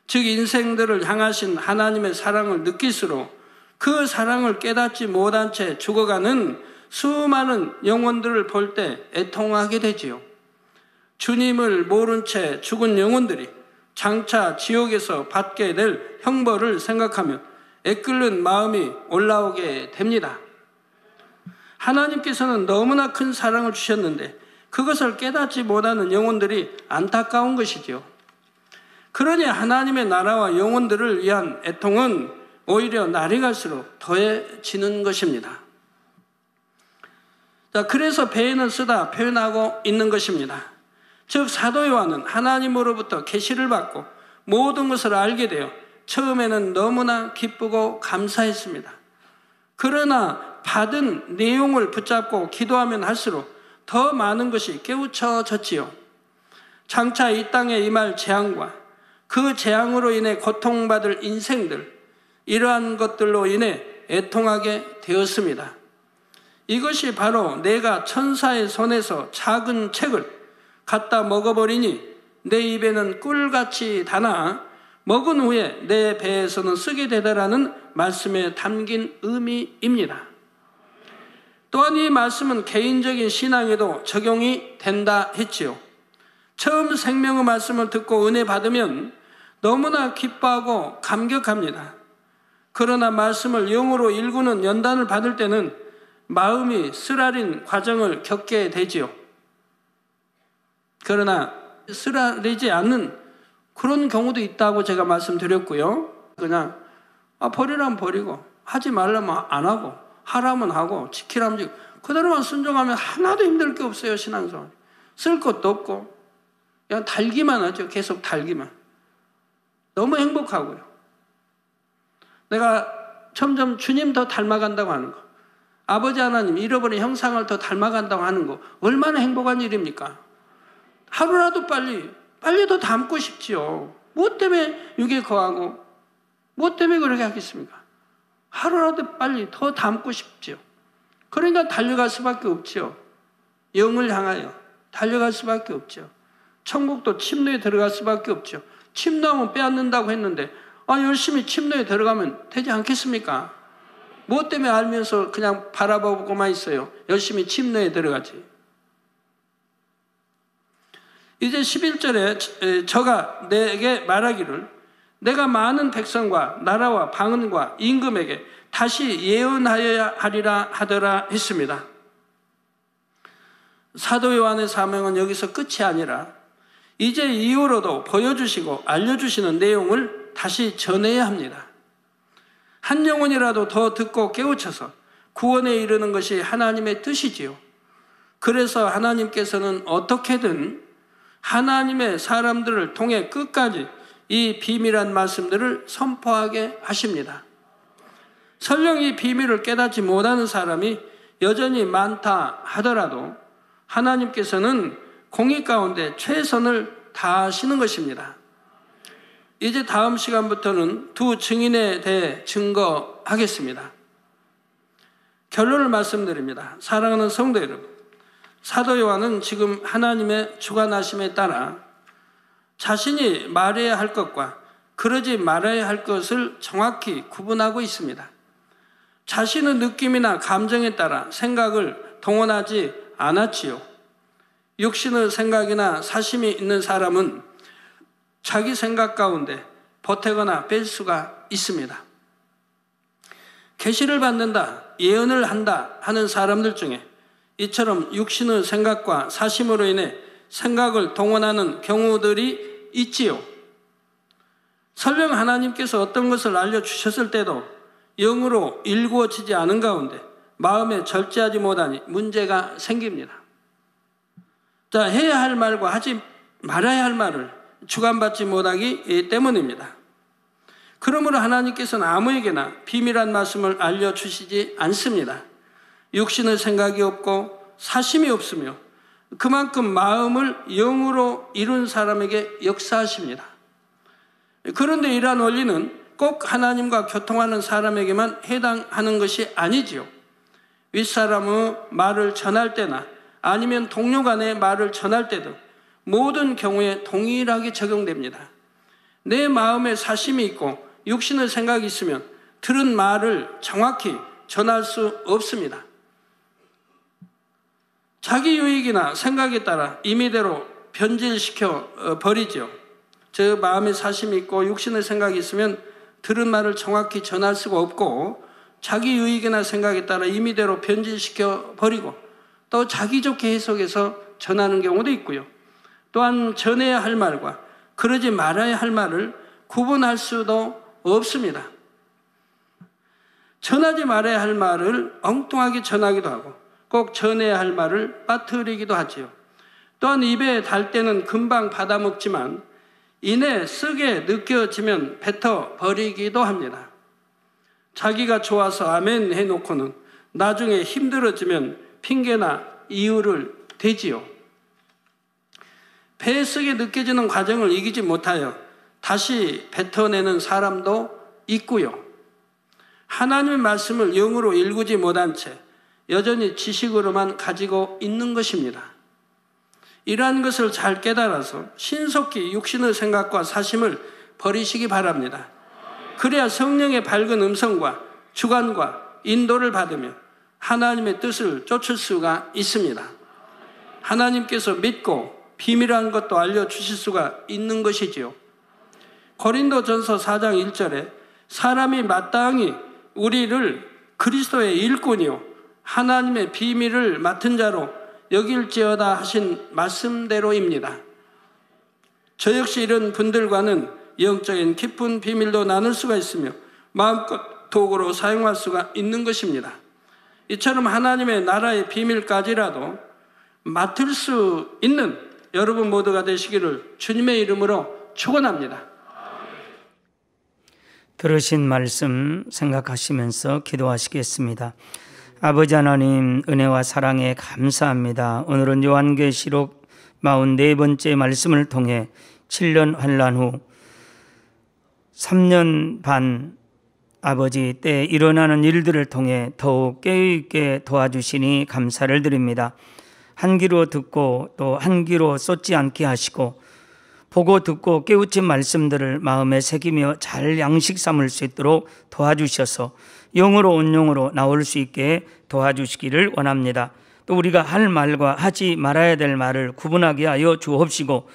즉 인생들을 향하신 하나님의 사랑을 느낄수록 그 사랑을 깨닫지 못한 채 죽어가는 수많은 영혼들을 볼 때 애통하게 되지요. 주님을 모른 채 죽은 영혼들이 장차 지옥에서 받게 될 형벌을 생각하면 애끓는 마음이 올라오게 됩니다. 하나님께서는 너무나 큰 사랑을 주셨는데 그것을 깨닫지 못하는 영혼들이 안타까운 것이지요. 그러니 하나님의 나라와 영혼들을 위한 애통은 오히려 날이 갈수록 더해지는 것입니다. 자, 그래서 배에는 쓰다 표현하고 있는 것입니다. 즉 사도 요한은 하나님으로부터 계시를 받고 모든 것을 알게 되어 처음에는 너무나 기쁘고 감사했습니다. 그러나 받은 내용을 붙잡고 기도하면 할수록 더 많은 것이 깨우쳐졌지요. 장차 이 땅에 임할 재앙과 그 재앙으로 인해 고통받을 인생들, 이러한 것들로 인해 애통하게 되었습니다. 이것이 바로 내가 천사의 손에서 작은 책을 갖다 먹어버리니 내 입에는 꿀같이 다나 먹은 후에 내 배에서는 쓰게 되더라는 말씀에 담긴 의미입니다. 또한 이 말씀은 개인적인 신앙에도 적용이 된다 했지요. 처음 생명의 말씀을 듣고 은혜 받으면 너무나 기뻐하고 감격합니다. 그러나 말씀을 영으로 읽는 연단을 받을 때는 마음이 쓰라린 과정을 겪게 되지요. 그러나 쓰라리지 않는 그런 경우도 있다고 제가 말씀드렸고요. 그냥 버리라면 버리고 하지 말라면 안 하고 하라면 하고 지키라면 지키고 그대로만 순종하면 하나도 힘들 게 없어요. 신앙생활 쓸 것도 없고 그냥 달기만 하죠. 계속 달기만. 너무 행복하고요. 내가 점점 주님 더 닮아간다고 하는 거, 아버지 하나님 잃어버린 형상을 더 닮아간다고 하는 거 얼마나 행복한 일입니까? 하루라도 빨리 더 닮고 싶지요. 무엇 때문에 육에 거하고 무엇 때문에 그렇게 하겠습니까? 하루라도 빨리 더 닮고 싶지요. 그러니까 달려갈 수밖에 없지요. 영을 향하여 달려갈 수밖에 없죠. 천국도 침노에 들어갈 수밖에 없죠. 침노하면 빼앗는다고 했는데 열심히 침노에 들어가면 되지 않겠습니까? 무엇 때문에 알면서 그냥 바라보고만 있어요. 열심히 침노에 들어가지. 이제 11절에 저가 내게 말하기를 내가 많은 백성과 나라와 방언과 임금에게 다시 예언하여야 하리라 하더라 했습니다. 사도 요한의 사명은 여기서 끝이 아니라 이제 이후로도 보여주시고 알려주시는 내용을 다시 전해야 합니다. 한 영혼이라도 더 듣고 깨우쳐서 구원에 이르는 것이 하나님의 뜻이지요. 그래서 하나님께서는 어떻게든 하나님의 사람들을 통해 끝까지 이 비밀한 말씀들을 선포하게 하십니다. 설령 이 비밀을 깨닫지 못하는 사람이 여전히 많다 하더라도 하나님께서는 공의 가운데 최선을 다 하시는 것입니다. 이제 다음 시간부터는 두 증인에 대해 증거하겠습니다. 결론을 말씀드립니다. 사랑하는 성도 여러분, 사도 요한은 지금 하나님의 주관하심에 따라 자신이 말해야 할 것과 그러지 말아야 할 것을 정확히 구분하고 있습니다. 자신의 느낌이나 감정에 따라 생각을 동원하지 않았지요. 육신의 생각이나 사심이 있는 사람은 자기 생각 가운데 보태거나 뺄 수가 있습니다. 계시를 받는다, 예언을 한다 하는 사람들 중에 이처럼 육신의 생각과 사심으로 인해 생각을 동원하는 경우들이 있지요. 설령 하나님께서 어떤 것을 알려주셨을 때도 영으로 일구어지지 않은 가운데 마음에 절제하지 못하니 문제가 생깁니다. 자, 해야 할 말과 하지 말아야 할 말을 주관받지 못하기 때문입니다. 그러므로 하나님께서는 아무에게나 비밀한 말씀을 알려주시지 않습니다. 육신의 생각이 없고 사심이 없으며 그만큼 마음을 영으로 이룬 사람에게 역사하십니다. 그런데 이러한 원리는 꼭 하나님과 교통하는 사람에게만 해당하는 것이 아니지요. 윗사람의 말을 전할 때나 아니면 동료 간의 말을 전할 때도 모든 경우에 동일하게 적용됩니다. 내 마음에 사심이 있고 육신의 생각이 있으면 들은 말을 정확히 전할 수 없습니다. 자기 유익이나 생각에 따라 임의대로 변질시켜 버리죠. 저 마음에 사심이 있고 육신의 생각이 있으면 들은 말을 정확히 전할 수가 없고 자기 유익이나 생각에 따라 임의대로 변질시켜 버리고 또 자기 좋게 해석해서 전하는 경우도 있고요. 또한 전해야 할 말과 그러지 말아야 할 말을 구분할 수도 없습니다. 전하지 말아야 할 말을 엉뚱하게 전하기도 하고 꼭 전해야 할 말을 빠뜨리기도 하지요. 또한 입에 달 때는 금방 받아먹지만 이내 쓰게 느껴지면 뱉어 버리기도 합니다. 자기가 좋아서 아멘 해놓고는 나중에 힘들어지면 핑계나 이유를 대지요. 배에 쓰게 느껴지는 과정을 이기지 못하여 다시 뱉어내는 사람도 있고요. 하나님의 말씀을 영으로 일구지 못한 채 여전히 지식으로만 가지고 있는 것입니다. 이러한 것을 잘 깨달아서 신속히 육신의 생각과 사심을 버리시기 바랍니다. 그래야 성령의 밝은 음성과 주관과 인도를 받으며 하나님의 뜻을 쫓을 수가 있습니다. 하나님께서 믿고 비밀한 것도 알려주실 수가 있는 것이지요. 고린도전서 4장 1절에 사람이 마땅히 우리를 그리스도의 일꾼이요 하나님의 비밀을 맡은 자로 여길지어다 하신 말씀대로입니다. 저 역시 이런 분들과는 영적인 깊은 비밀도 나눌 수가 있으며 마음껏 도구로 사용할 수가 있는 것입니다. 이처럼 하나님의 나라의 비밀까지라도 맡을 수 있는 여러분 모두가 되시기를 주님의 이름으로 축원합니다. 들으신 말씀 생각하시면서 기도하시겠습니다. 아버지 하나님, 은혜와 사랑에 감사합니다. 오늘은 요한계시록 44번째 말씀을 통해 7년 환난 후 3년 반 아버지 때 일어나는 일들을 통해 더욱 깨어있게 도와주시니 감사를 드립니다. 한 귀로 듣고 또 한 귀로 쏟지 않게 하시고 보고 듣고 깨우친 말씀들을 마음에 새기며 잘 양식 삼을 수 있도록 도와주셔서 영으로 온영으로 나올 수 있게 도와주시기를 원합니다. 또 우리가 할 말과 하지 말아야 될 말을 구분하게 하여 주옵시고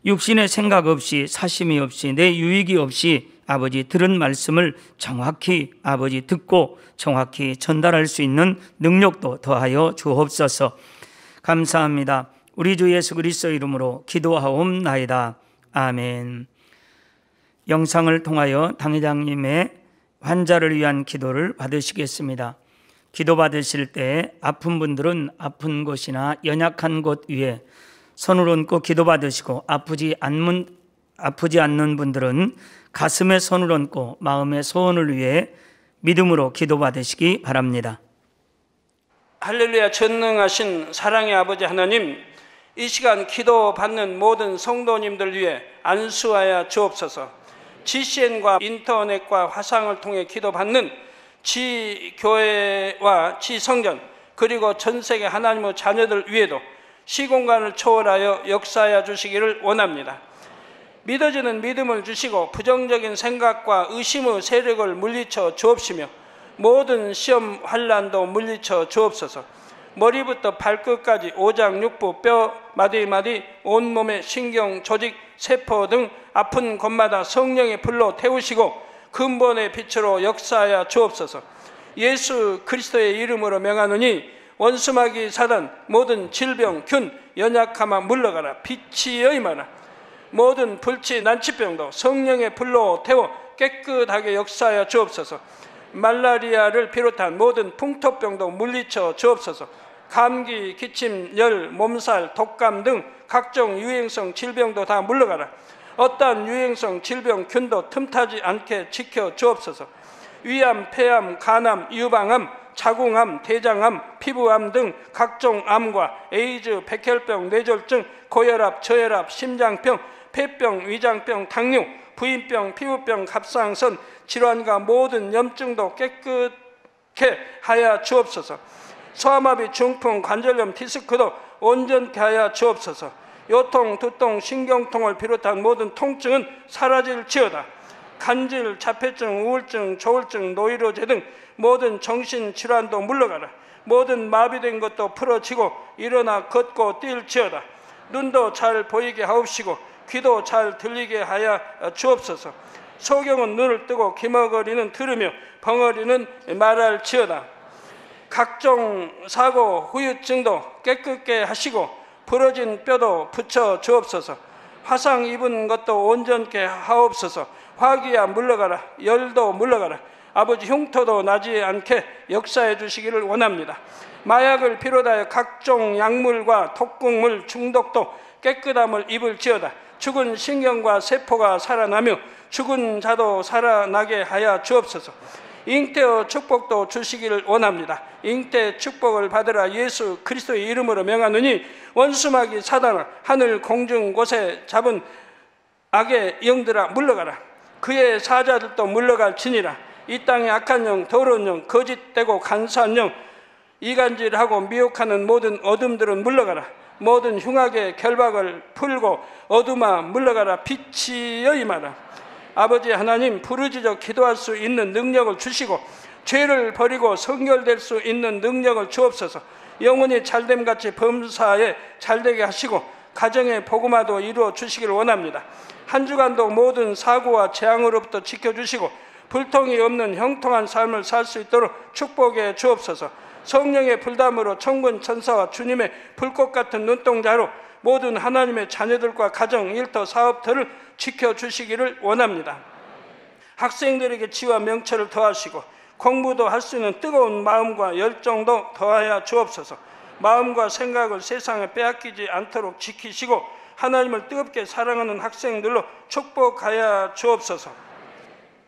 육신의 생각 없이 사심이 없이 내 유익이 없이 아버지 들은 말씀을 정확히 아버지 듣고 정확히 전달할 수 있는 능력도 더하여 주옵소서. 감사합니다. 우리 주 예수 그리스도 이름으로 기도하옵나이다. 아멘. 영상을 통하여 당회장님의 환자를 위한 기도를 받으시겠습니다. 기도 받으실 때 아픈 분들은 아픈 곳이나 연약한 곳 위에 손을 얹고 기도 받으시고 아프지 않는 분들은 가슴에 손을 얹고 마음의 소원을 위해 믿음으로 기도 받으시기 바랍니다. 할렐루야. 전능하신 사랑의 아버지 하나님, 이 시간 기도 받는 모든 성도님들 위해 안수하여 주옵소서. GCN과 인터넷과 화상을 통해 기도 받는 지교회와 지성전 그리고 전 세계 하나님의 자녀들 위에도 시공간을 초월하여 역사하여 주시기를 원합니다. 믿어지는 믿음을 주시고 부정적인 생각과 의심의 세력을 물리쳐 주옵시며 모든 시험 환난도 물리쳐 주옵소서. 머리부터 발끝까지 오장육부 뼈 마디마디 온몸의 신경 조직 세포 등 아픈 곳마다 성령의 불로 태우시고 근본의 빛으로 역사하여 주옵소서. 예수 그리스도의 이름으로 명하노니 원수마귀 사단 모든 질병 균 연약함아 물러가라. 빛이 여임하라. 모든 불치 난치병도 성령의 불로 태워 깨끗하게 역사하여 주옵소서. 말라리아를 비롯한 모든 풍토병도 물리쳐 주옵소서. 감기, 기침, 열, 몸살, 독감 등 각종 유행성 질병도 다 물러가라. 어떠한 유행성 질병 균도 틈타지 않게 지켜 주옵소서. 위암, 폐암, 간암, 유방암, 자궁암, 대장암, 피부암 등 각종 암과 에이즈, 백혈병, 뇌졸중, 고혈압, 저혈압, 심장병, 폐병, 위장병, 당뇨, 부인병, 피부병, 갑상선 질환과 모든 염증도 깨끗게 하여 주옵소서. 소아마비, 중풍, 관절염, 디스크도 온전케 하여 주옵소서. 요통, 두통, 신경통을 비롯한 모든 통증은 사라질지어다. 간질, 자폐증, 우울증, 조울증, 노이로제 등 모든 정신질환도 물러가라. 모든 마비된 것도 풀어지고 일어나 걷고 뛸지어다. 눈도 잘 보이게 하옵시고 귀도 잘 들리게 하여 주옵소서. 소경은 눈을 뜨고 기머거리는 들으며 벙어리는 말할지어다. 각종 사고, 후유증도 깨끗게 하시고 부러진 뼈도 붙여 주옵소서. 화상 입은 것도 온전케 하옵소서. 화기야 물러가라. 열도 물러가라. 아버지 흉터도 나지 않게 역사해 주시기를 원합니다. 마약을 비롯하여 각종 약물과 독극물 중독도 깨끗함을 입을지어다. 죽은 신경과 세포가 살아나며 죽은 자도 살아나게 하여 주옵소서. 잉태의 축복도 주시기를 원합니다. 잉태 축복을 받으라. 예수 그리스도의 이름으로 명하노니 원수마귀 사단아 하늘 공중 곳에 잡은 악의 영들아 물러가라. 그의 사자들도 물러갈지니라. 이 땅의 악한 영, 더러운 영, 거짓되고 간사한 영, 이간질하고 미혹하는 모든 어둠들은 물러가라. 모든 흉악의 결박을 풀고 어둠아 물러가라. 빛이 여임하라. 아버지 하나님, 부르짖어 기도할 수 있는 능력을 주시고 죄를 버리고 성결될 수 있는 능력을 주옵소서. 영혼이 잘됨같이 범사에 잘되게 하시고 가정의 복음화도 이루어 주시기를 원합니다. 한 주간도 모든 사고와 재앙으로부터 지켜주시고 불통이 없는 형통한 삶을 살 수 있도록 축복해 주옵소서. 성령의 불담으로 천군 천사와 주님의 불꽃 같은 눈동자로 모든 하나님의 자녀들과 가정, 일터, 사업터를 지켜주시기를 원합니다. 학생들에게 지와 명철을 더하시고 공부도 할 수 있는 뜨거운 마음과 열정도 더하여 주옵소서. 마음과 생각을 세상에 빼앗기지 않도록 지키시고 하나님을 뜨겁게 사랑하는 학생들로 축복하여 주옵소서.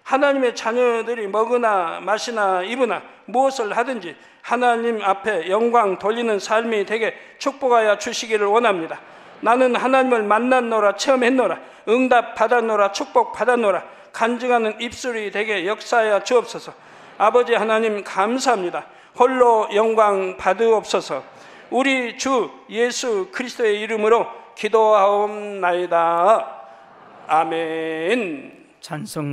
하나님의 자녀들이 먹으나 마시나 입으나 무엇을 하든지 하나님 앞에 영광 돌리는 삶이 되게 축복하여 주시기를 원합니다. 나는 하나님을 만났노라, 체험했노라, 응답 받았노라, 축복 받았노라, 간증하는 입술이 되게 역사하여 주옵소서. 아버지 하나님 감사합니다. 홀로 영광 받으옵소서. 우리 주 예수 그리스도의 이름으로 기도하옵나이다. 아멘. 찬송.